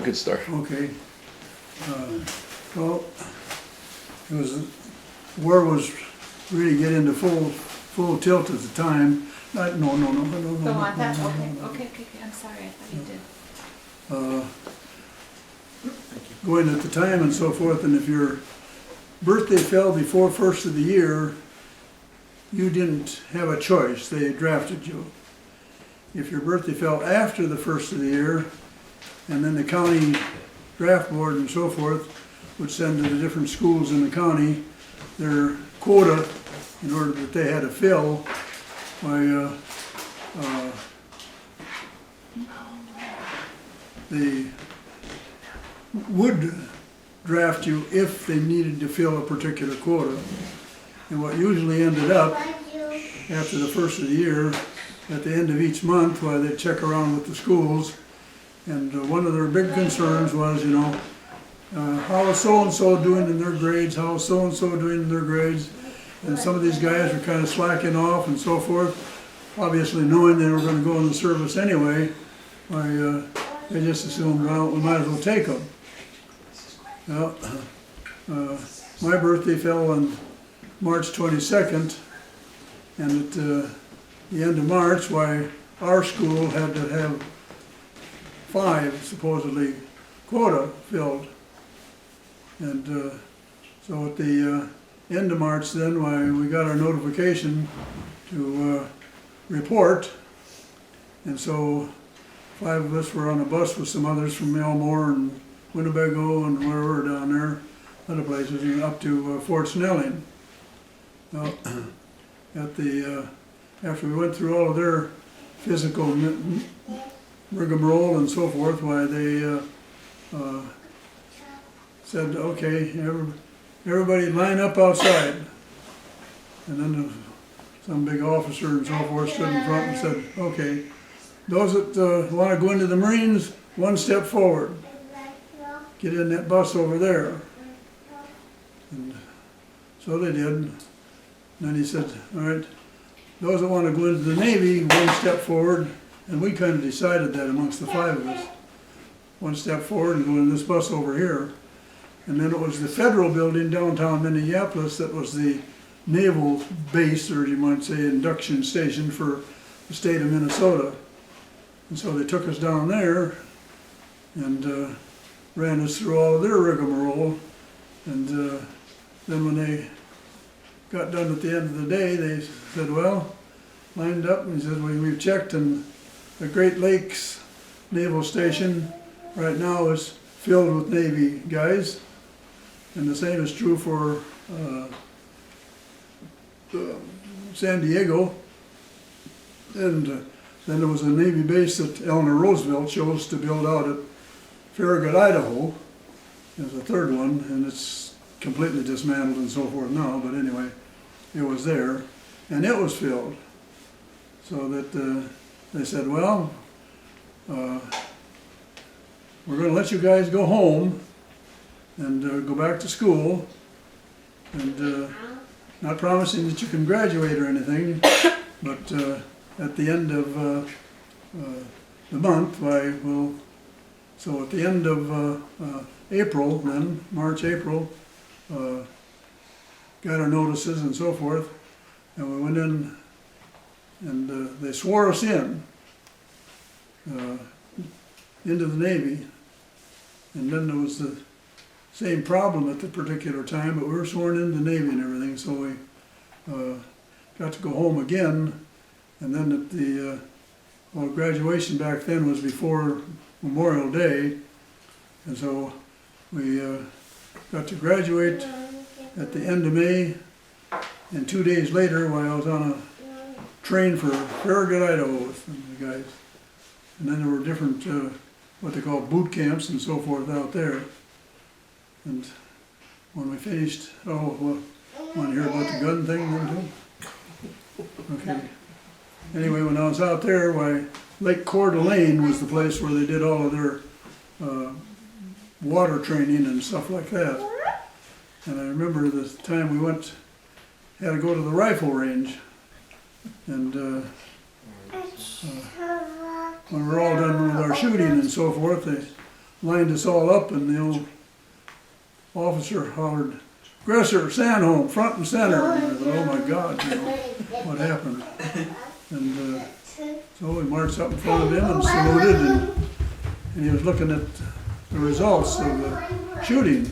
could start. Okay. Well, it was, war was really getting into full tilt at the time. No. Go on, that, okay, I'm sorry, I thought you did. Going at the time and so forth, and if your birthday fell before first of the year, you didn't have a choice, they drafted you. If your birthday fell after the first of the year, and then the county draft board and so forth would send to the different schools in the county their quota in order that they had to fill, they would draft you if they needed to fill a particular quota. And what usually ended up, after the first of the year, at the end of each month, while they'd check around with the schools, and one of their big concerns was, you know, how is so-and-so doing in their grades, how is so-and-so doing in their grades, and some of these guys were kind of slacking off and so forth, obviously knowing they were going to go in the service anyway. They just assumed, well, we might as well take them. Well, my birthday fell on March 22nd, and at the end of March, our school had to have 5 supposedly quota filled. And so at the end of March then, we got our notification to report, and so 5 of us were on a bus with some others from Elmore and Winnebago and wherever down there, other places, and up to Fort Snelling. Well, after we went through all of their physical rigmarole and so forth, they said, okay, everybody line up outside. And then some big officer and so forth stood in front and said, okay, those that want to go into the Marines, 1 step forward. Get in that bus over there. And so they did. And then he said, all right, those that want to go into the Navy, 1 step forward. And we kind of decided that amongst the 5 of us. 1 step forward and go in this bus over here. And then it was the federal building downtown Minneapolis that was the naval base, or you might say induction station for the state of Minnesota. And so they took us down there and ran us through all of their rigmarole. And then when they got done at the end of the day, they said, well, lined up, and he said, we've checked, and the Great Lakes Naval Station right now is filled with Navy guys. And the same is true for San Diego. And then there was a Navy base that Eleanor Roosevelt chose to build out at Farragut, Idaho. There's a 3rd one, and it's completely dismantled and so forth now, but anyway, it was there, and it was filled. So that they said, well, we're going to let you guys go home and go back to school, and not promising that you can graduate or anything, but at the end of the month, so at the end of April then, March, April, got our notices and so forth, and we went in, and they swore us into the Navy. And then there was the same problem at the particular time, but we were sworn into the Navy and everything, so we got to go home again. And then at the graduation back then was before Memorial Day, and so we got to graduate at the end of May, and 2 days later, while I was on a train for Farragut, Idaho with the guys, and then there were different what they call boot camps and so forth out there. And when we finished, want to hear about the gun thing then too? Okay. Anyway, when I was out there, Lake Coeur d'Alene was the place where they did all of their water training and stuff like that. And I remember the time we had to go to the rifle range, and when we were all done with our shooting and so forth, lined us all up, and the old officer hollered, "Aggressor, Sandholm, front and center." And I thought, oh my God, you know, what happened? And so we marched up in front of him and saluted, and he was looking at the results of the shooting.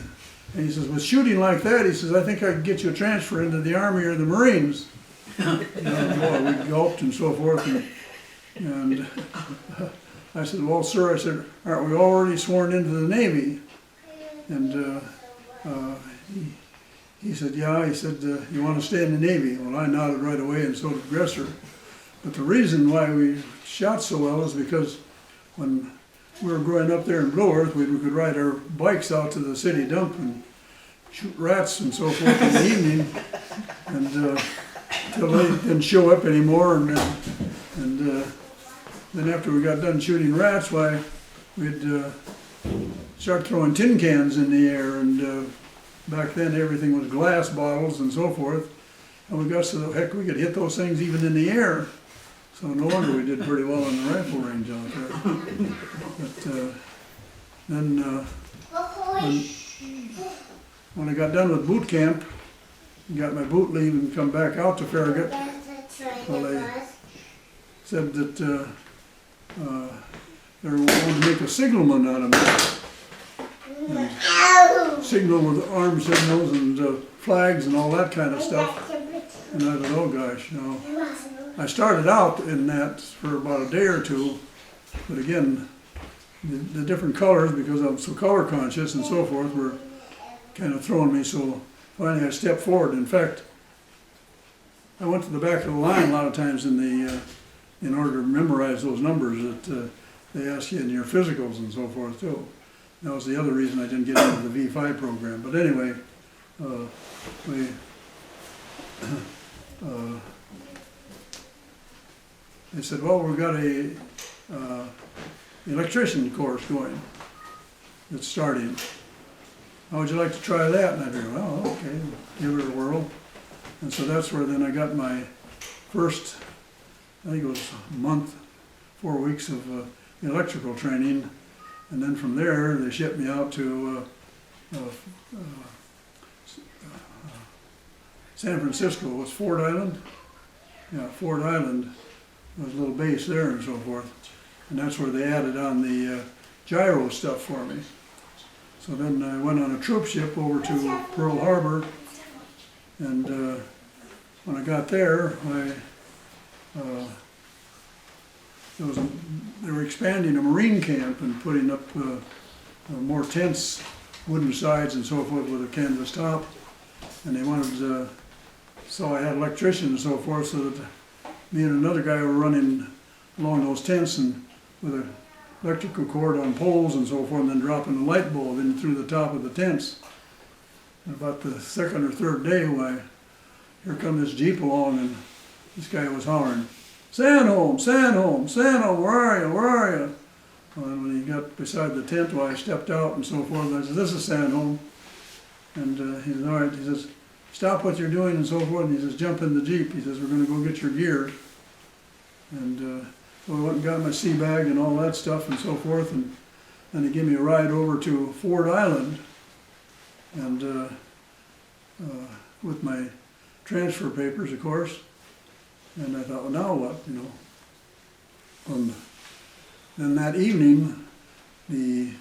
And he says, with shooting like that, he says, I think I could get you a transfer into the Army or the Marines. And we gulped and so forth. And I said, well, sir, I said, aren't we already sworn into the Navy? And he said, yeah. He said, you want to stay in the Navy? Well, I nodded right away, and so did Gresser. But the reason why we shot so well is because when we were growing up there in Blue Earth, we could ride our bikes out to the city dump and shoot rats and so forth in the evening, and until they didn't show up anymore. And then after we got done shooting rats, why we'd start throwing tin cans in the air, and back then everything was glass bottles and so forth, and we got so heck we could hit those things even in the air. So no wonder we did pretty well on the rifle range out there. But then when I got done with boot camp, got my boot leave and come back out to Farragut, well, they said that they were wanting to make a signalman out of me. And signal with arm signals and flags and all that kind of stuff. And I thought, oh gosh, you know. I started out in that for about a day or two, but again, the different colors, because I'm so color conscious and so forth, were kind of throwing me, so finally I stepped forward. In fact, I went to the back of the line a lot of times in order to memorize those numbers that they ask you in your physicals and so forth too. That was the other reason I didn't get into the V5 program. But anyway, they said, well, we've got a electrician course going that's starting. How would you like to try that? And I figured, well, okay, give it a whirl. And so that's where then I got my first, I think it was a month, 4 weeks of electrical training. And then from there, they shipped me out to San Francisco. Was Ford Island? Yeah, Ford Island. There was a little base there and so forth. And that's where they added on the gyro stuff for me. So then I went on a troop ship over to Pearl Harbor, and when I got there, they were expanding a Marine camp and putting up more tents, wooden sides and so forth with a canvas top, and they wanted, so I had electricians and so forth, so that me and another guy were running along those tents and with an electrical cord on poles and so forth, and then dropping a light bulb in through the top of the tents. And about the second or third day, why, here come this Jeep along, and this guy was hollering, Sandholm, Sandholm, Sandholm, where are you, where are you? Well, and when he got beside the tent, why, I stepped out and so forth, and I said, this is Sandholm. And he said, all right, he says, stop what you're doing and so forth, and he says, jump in the Jeep. He says, we're going to go get your gear. And so I went and got my sea bag and all that stuff and so forth, and then he gave me a ride over to Ford Island, and with my transfer papers, of course. And I thought, well, now what, you know? And then that evening, the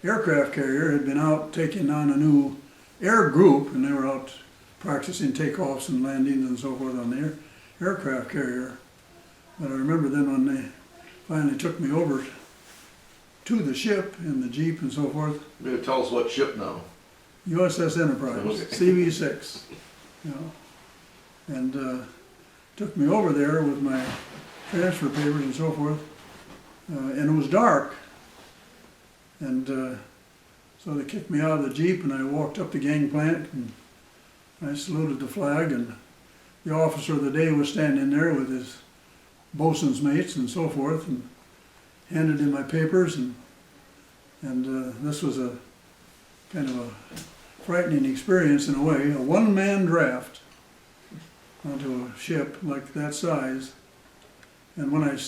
aircraft carrier had been out taking on a new air group, and they were out practicing takeoffs and landings and so forth on the aircraft carrier. But I remember then when they finally took me over to the ship in the Jeep and so forth. You better tell us what ship now. USS Enterprise, Okay. CV-6, you know, and took me over there with my transfer papers and so forth, and it was dark, and so they kicked me out of the Jeep, and I walked up the gangplank, and I saluted the flag, and the officer of the day was standing there with his bosun's mates and so forth, and handed in my papers, and this was a kind of a frightening experience in a way, a one-man draft onto a ship like that size. And when I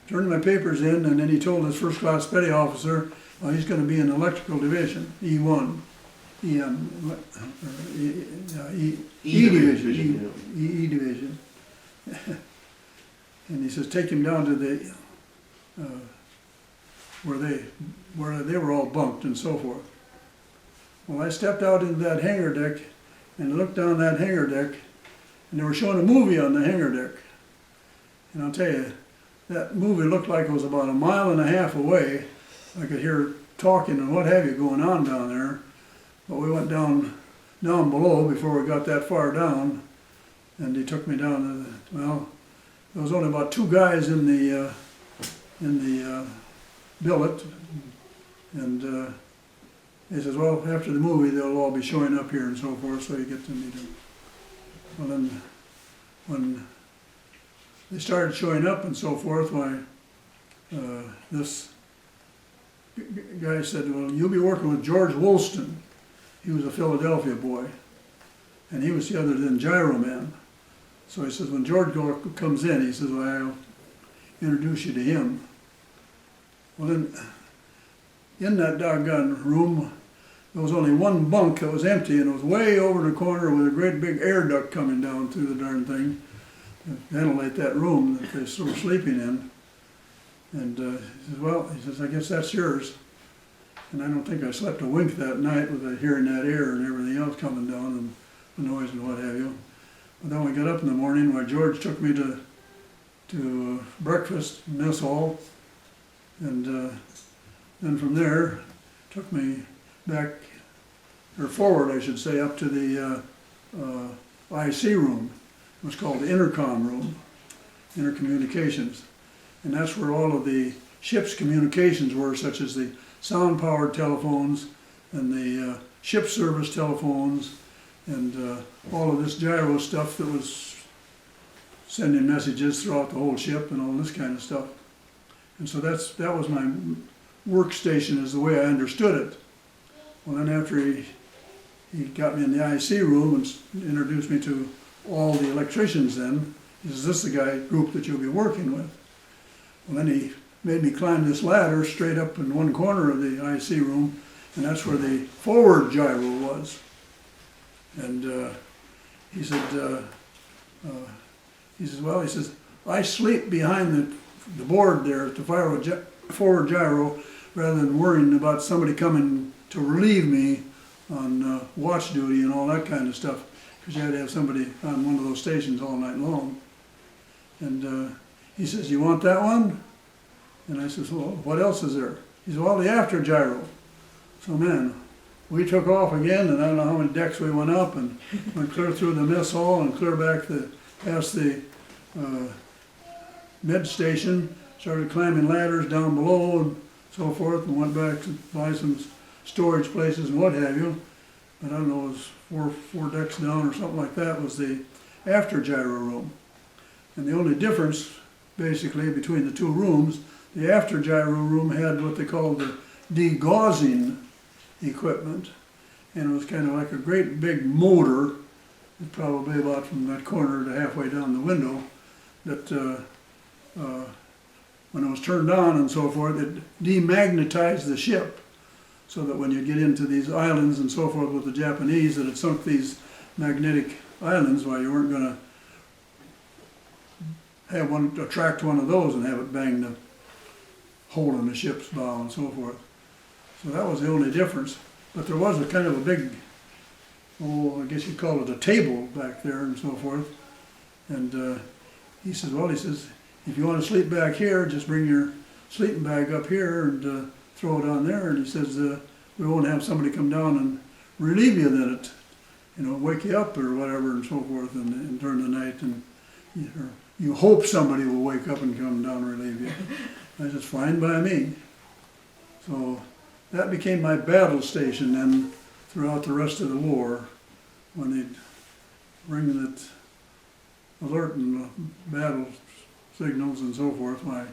turned my papers in, and then he told his first-class petty officer, Well, he's gonna be in electrical division, E1, EM, or E division, E division. And he says, take him down to the, where they were all bunked and so forth. Well, I stepped out into that hangar deck and looked down that hangar deck, and they were showing a movie on the hangar deck. And I'll tell you, that movie looked like it was about 1.5 miles away. I could hear talking and what have you going on down there. But we went down below before we got that far down, and he took me down to the, well, there was only about 2 guys in the billet, and he says, well, after the movie they'll all be showing up here and so forth, so you get to meet them. Well, then when they started showing up and so forth, why this guy said, well, you'll be working with George Woolston. He was a Philadelphia boy, and he was the other than gyro man. So he says, when George comes in, he says, well, I'll introduce you to him. Well, then, in that doggone room, there was only one bunk that was empty, and it was way over in the corner with a great big air duct coming down through the darn thing to ventilate that room that they were sleeping in. And he says, well, he says, I guess that's yours. And I don't think I slept a wink that night with hearing that air and everything else coming down and the noise and what have you. But then we got up in the morning, why George took me to breakfast, mess hall, and then from there took me back, or forward I should say, up to the IC room. It was called the intercom room, intercommunications. And that's where all of the ship's communications were, such as the sound-powered telephones and the ship service telephones and all of this gyro stuff that was sending messages throughout the whole ship and all this kind of stuff. And so that was my workstation, is the way I understood it. Well, then after he got me in the IC room and introduced me to all the electricians then, he says, this is the guy group that you'll be working with. Well, then he made me climb this ladder straight up in one corner of the IC room, and that's where the forward gyro was. And he said, well, he says, I sleep behind the board there at the forward gyro rather than worrying about somebody coming to relieve me on watch duty and all that kind of stuff, because you had to have somebody on one of those stations all night long. And he says, you want that one? And I says, well, what else is there? He says, well, the after gyro. So man, we took off again, and I don't know how many decks we went up, and went clear through the mess hall and clear back past the med station, started climbing ladders down below and so forth, and went back to buy some storage places and what have you. But I don't know, it was four decks down or something like that was the after gyro room. And the only difference, basically, between the two rooms, the after gyro room had what they called the degaussing equipment, and it was kind of like a great big motor, probably about from that corner to halfway down the window, that when it was turned on and so forth, it demagnetized the ship, so that when you get into these islands and so forth with the Japanese that had sunk these magnetic islands, while you weren't going to attract one of those and have it bang the hole in the ship's bow and so forth. So that was the only difference. But there was a kind of a big, I guess you'd call it a table back there and so forth. And he says, well, if you want to sleep back here, just bring your sleeping bag up here and throw it on there. And he says, we won't have somebody come down and relieve you then, wake you up or whatever and so forth and during the night. And you hope somebody will wake up and come down and relieve you. I said, fine by me. So that became my battle station then throughout the rest of the war, when they'd ring that alert and battle signals and so forth. Why,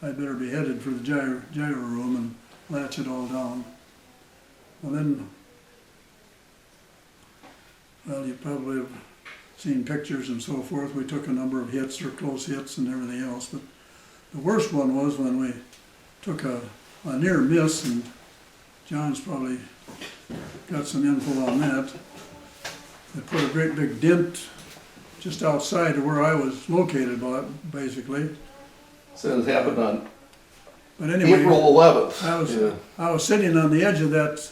I'd better be headed for the gyro room and latch it all down. Well then, you probably have seen pictures and so forth. We took a number of hits or close hits and everything else, but the worst one was when we took a near miss and John's probably got some info on that. They put a great big dent just outside of where I was located, basically. So it happened on But anyway, April 11th. I was sitting on the edge of that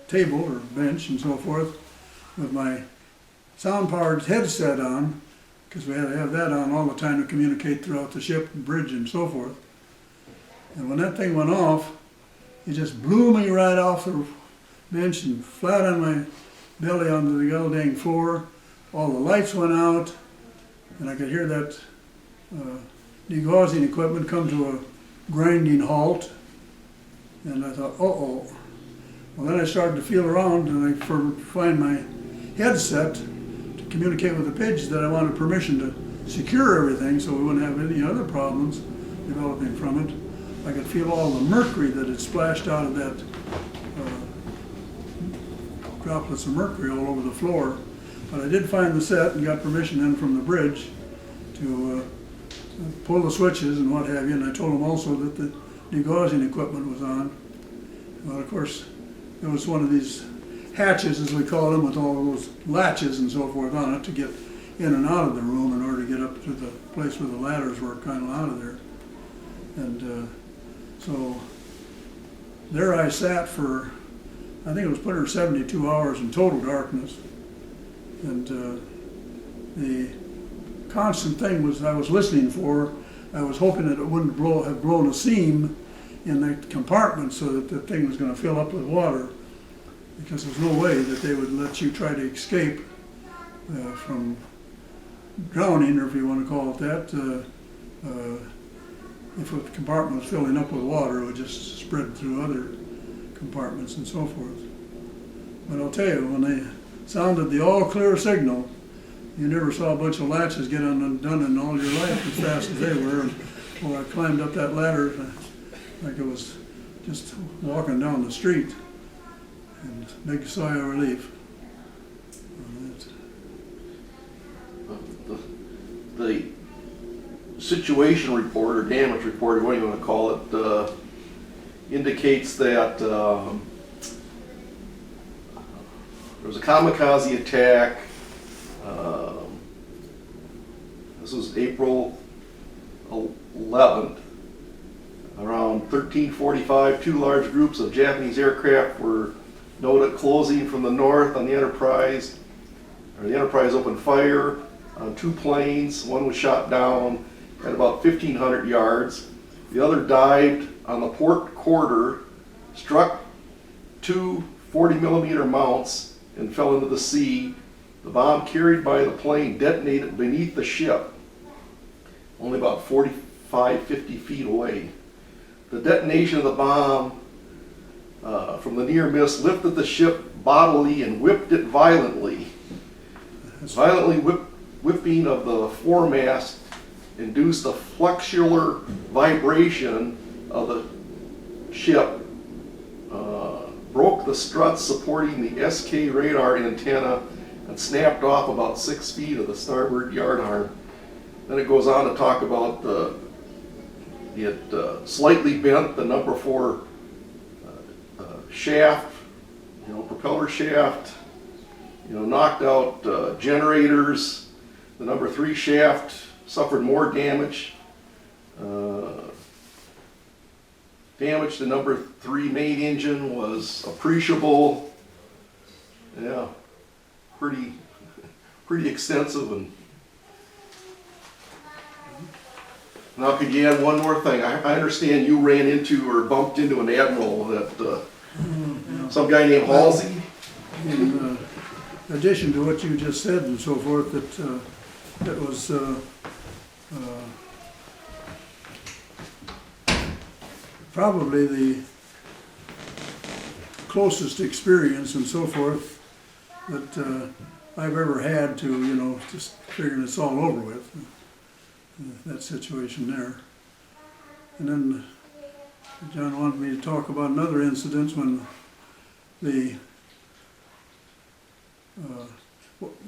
table or bench and so forth with my sound-powered headset on, because we had to have that on all the time to communicate throughout the ship, bridge, and so forth. And when that thing went off, it just blew me right off the bench and flat on my belly onto the goddamn floor. All the lights went out, and I could hear that degaussing equipment come to a grinding halt. And I thought, uh-oh. Well, then I started to feel around, and I find my headset to communicate with the pigeons that I wanted permission to secure everything so we wouldn't have any other problems developing from it. I could feel all the mercury that had splashed out of that droplets of mercury all over the floor. But I did find the set and got permission then from the bridge to pull the switches and what have you, and I told them also that the degaussing equipment was on. Well, of course, there was one of these hatches, as we call them, with all those latches and so forth on it to get in and out of the room in order to get up to the place where the ladders were kind of out of there. And so there I sat for, I think it was put her 72 hours in total darkness. And the constant thing was I was listening for, I was hoping that it wouldn't have blown a seam in the compartment so that the thing was going to fill up with water, because there's no way that they would let you try to escape from drowning, or if you want to call it that. If the compartment was filling up with water, it would just spread through other compartments and so forth. But I'll tell you, when they sounded the all clear signal, you never saw a bunch of latches get undone in all your life as fast as they were. And well, I climbed up that ladder like it was just walking down the street, and big sigh of relief. The situation report, or damage report, or what you want to call it, indicates that there was a kamikaze attack. This was April 11th. Around 13:45, two large groups of Japanese aircraft were noted closing from the north on the Enterprise. The Enterprise opened fire on two planes. One was shot down at about 1,500 yards. The other dived on the port quarter, struck two 40mm mounts, and fell into the sea. The bomb carried by the plane detonated beneath the ship, only about 45, 50 feet away. The detonation of the bomb from the near miss lifted the ship bodily and whipped it violently. Whipping of the foremast induced a flexular vibration of the ship, broke the struts supporting the SK radar antenna, and snapped off about 6 feet of the starboard yard arm. Then it goes on to talk about it slightly bent the number 4 shaft, propeller shaft, knocked out generators. The number 3 shaft suffered more damage. Damage to number 3 main engine was appreciable. Yeah, pretty extensive. And now, could you add one more thing? I understand you ran into or bumped into an admiral that some guy named Halsey. In addition to what you just said and so forth, that was probably the closest experience and so forth that I've ever had to, just figuring it's all over with, that situation there. And then John wanted me to talk about another incident when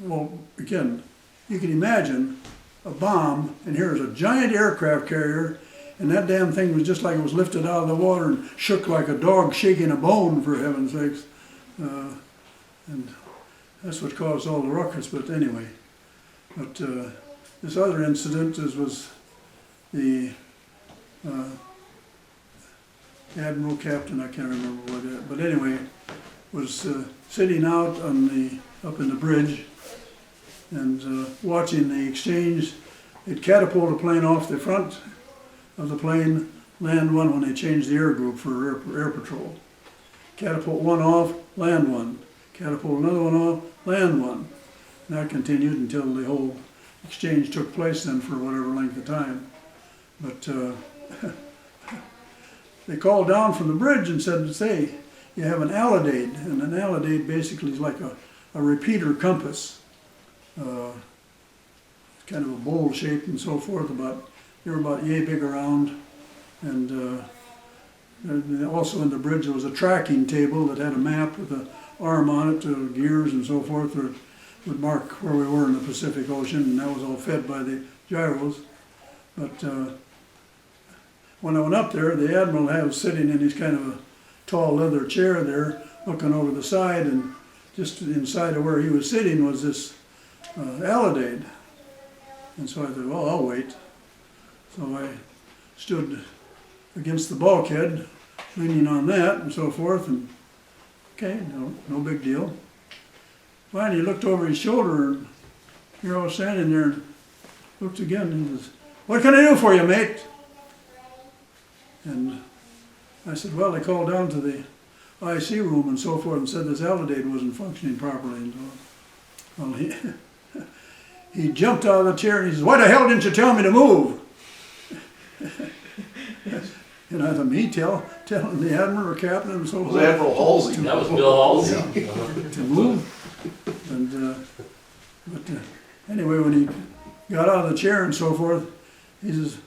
well, again, you can imagine a bomb, and here's a giant aircraft carrier, and that damn thing was just like it was lifted out of the water and shook like a dog shaking a bone, for heaven's sakes. And that's what caused all the ruckus, but anyway. But this other incident was the Admiral Captain, I can't remember what it, but anyway, was sitting out on up in the bridge and watching the exchange. They'd catapult a plane off the front of the plane, land one when they changed the air group for air patrol. Catapult one off, land one. Catapult another one off, land one. And that continued until the whole exchange took place then for whatever length of time. But they called down from the bridge and said, say, you have an alidade, and an alidade basically is like a repeater compass. Kind of a bowl shape and so forth, they were about yay big around. And also in the bridge there was a tracking table that had a map with an arm on it, gears and so forth, that would mark where we were in the Pacific Ocean, and that was all fed by the gyros. But when I went up there, the Admiral was sitting in his kind of a tall leather chair there, looking over the side, and just inside of where he was sitting was this alidade. And so I thought, well, I'll wait. So I stood against the bulkhead, leaning on that and so forth, and okay, no big deal. Finally, he looked over his shoulder, and here I was standing there, and looked again, and he says, "What can I do for you, mate?" And I said, well, they called down to the IC room and so forth and said this alidade wasn't functioning properly. And so, well, he jumped out of the chair and he says, "Why the hell didn't you tell me to move?" And I thought, me telling the Admiral or Captain and so forth. Was Admiral Halsey? That was Bill Halsey. To move. And, anyway, when he got out of the chair and so forth, he says,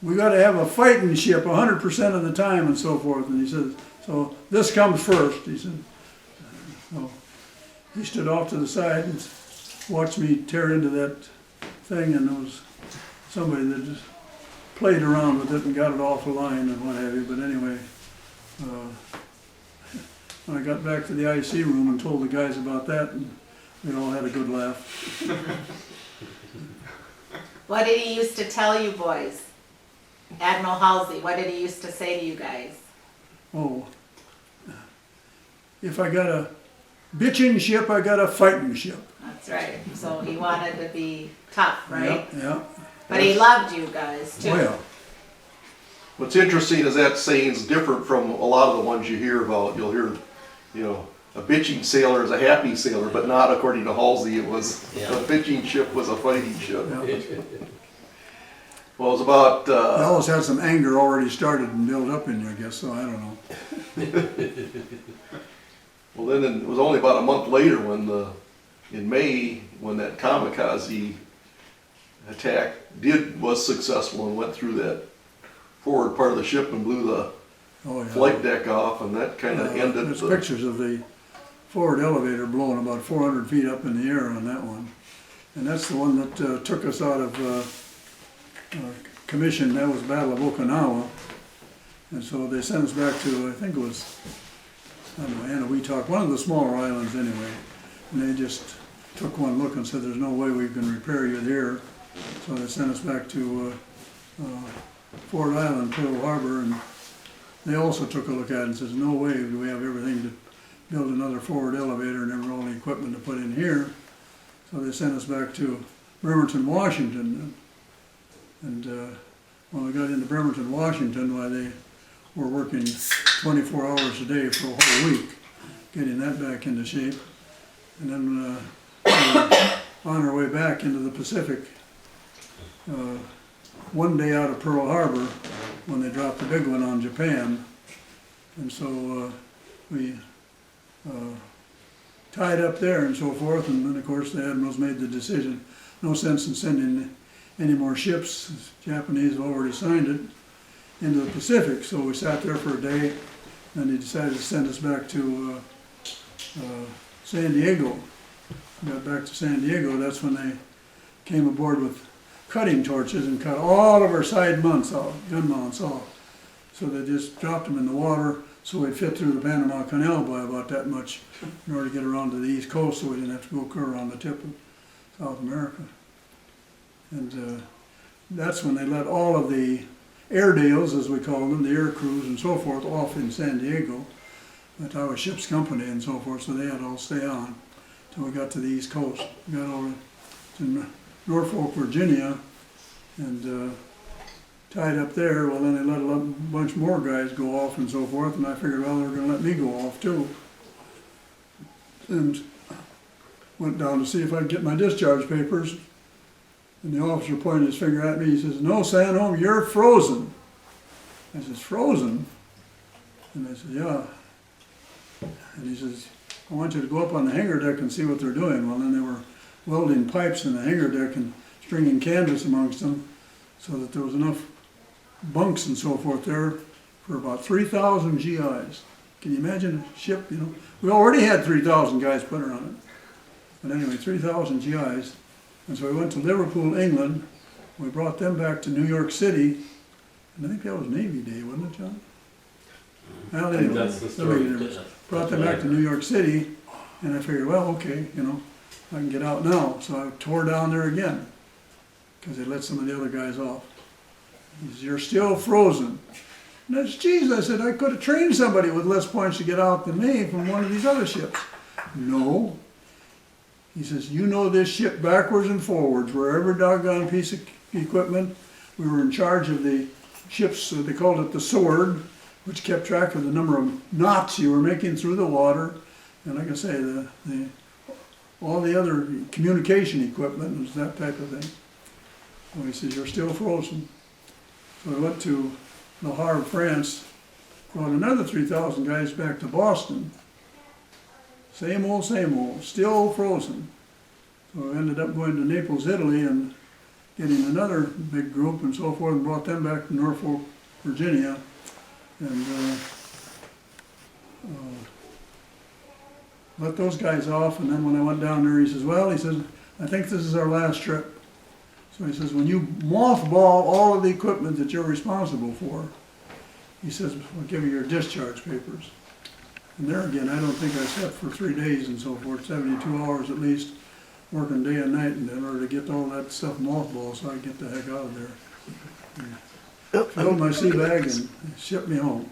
"We got to have a fighting ship 100% of the time," and so forth. And he says, "So this comes first," he said. So he stood off to the side and watched me tear into that thing, and there was somebody that just played around with it and got it off the line and what have you. But anyway, when I got back to the IC room and told the guys about that, and we all had a good laugh. What did he used to tell you boys? Admiral Halsey, what did he used to say to you guys? Oh, if I got a bitching ship, I got a fighting ship. That's right. So he wanted to be tough, right? Yeah. But he loved you guys too. Well, What's interesting is that saying's different from a lot of the ones you hear about. You'll hear, a bitching sailor is a happy sailor, but not according to Halsey. It was a bitching ship was a fighting ship. yeah. Well, it was about. I always had some anger already started and built up in you, I guess. So I don't know. Well, then it was only about a month later in May, when that kamikaze attack was successful and went through that forward part of the ship and blew the flight deck off, and that kind of ended. There's pictures of the forward elevator blowing about 400 feet up in the air on that one, and that's the one that took us out of commission. That was Battle of Okinawa, and so they sent us back to, I think it was, I don't know, Anahuac, one of the smaller islands anyway, and they just took one look and said, "There's no way we can repair you here," so they sent us back to Fort Island, Pearl Harbor, and they also took a look at it and says, "No way do we have everything to build another forward elevator and all the equipment to put in here." So they sent us back to Bremerton, Washington. And when we got into Bremerton, Washington, why they were working 24 hours a day for a whole week, getting that back into shape. And then we were on our way back into the Pacific, one day out of Pearl Harbor when they dropped the big one on Japan. And so we tied up there and so forth, and then of course the admirals made the decision, no sense in sending any more ships, the Japanese have already signed it, into the Pacific. So we sat there for a day, and they decided to send us back to San Diego. We got back to San Diego, that's when they came aboard with cutting torches and cut all of our side mounts off, gun mounts off. So they just dropped them in the water so we'd fit through the Panama Canal by about that much in order to get around to the East Coast so we didn't have to go clear around the tip of South America. And that's when they let all of the Airedales, as we call them, the air crews and so forth, off in San Diego. That was ship's company and so forth, so they had to all stay on till we got to the East Coast. We got over to Norfolk, Virginia, and tied up there. Well, then they let a bunch more guys go off and so forth, and I figured, well, they're going to let me go off too. And went down to see if I could get my discharge papers. And the officer pointed his finger at me. He says, "No, Sandholm, you're frozen." I says, "Frozen?" And I said, "Yeah." And he says, "I want you to go up on the hangar deck and see what they're doing." Well, then they were welding pipes in the hangar deck and stringing canvas amongst them so that there was enough bunks and so forth there for about 3,000 GIs. Can you imagine a ship, you know? We already had 3,000 guys put on it. But anyway, 3,000 GIs. And so we went to Liverpool, England. We brought them back to New York City. And I think that was Navy Day, wasn't it, John? Well, anyway, That's the story. brought them back to New York City. And I figured, well, okay, you know, I can get out now. So I tore down there again because they let some of the other guys off. He says, "You're still frozen." And I said, "Geez," I said, "I could have trained somebody with less points to get out than me from one of these other ships." "No." He says, "You know this ship backwards and forwards, wherever doggone piece of equipment." We were in charge of the ship's, they called it the Sword, which kept track of the number of knots you were making through the water. And like I say, all the other communication equipment was that type of thing. So he says, "You're still frozen." So I went to Le Havre, France, brought another 3,000 guys back to Boston. Same old, still frozen. So I ended up going to Naples, Italy, and getting another big group and so forth, and brought them back to Norfolk, Virginia. And let those guys off, and then when I went down there, he says, "Well," he says, "I think this is our last trip." So he says, "When you mothball all of the equipment that you're responsible for," he says, "I'll give you your discharge papers." And there again, I don't think I slept for 3 days and so forth, 72 hours at least, working day and night in order to get all that stuff mothballed so I could get the heck out of there. And filled my sea bag and shipped me home.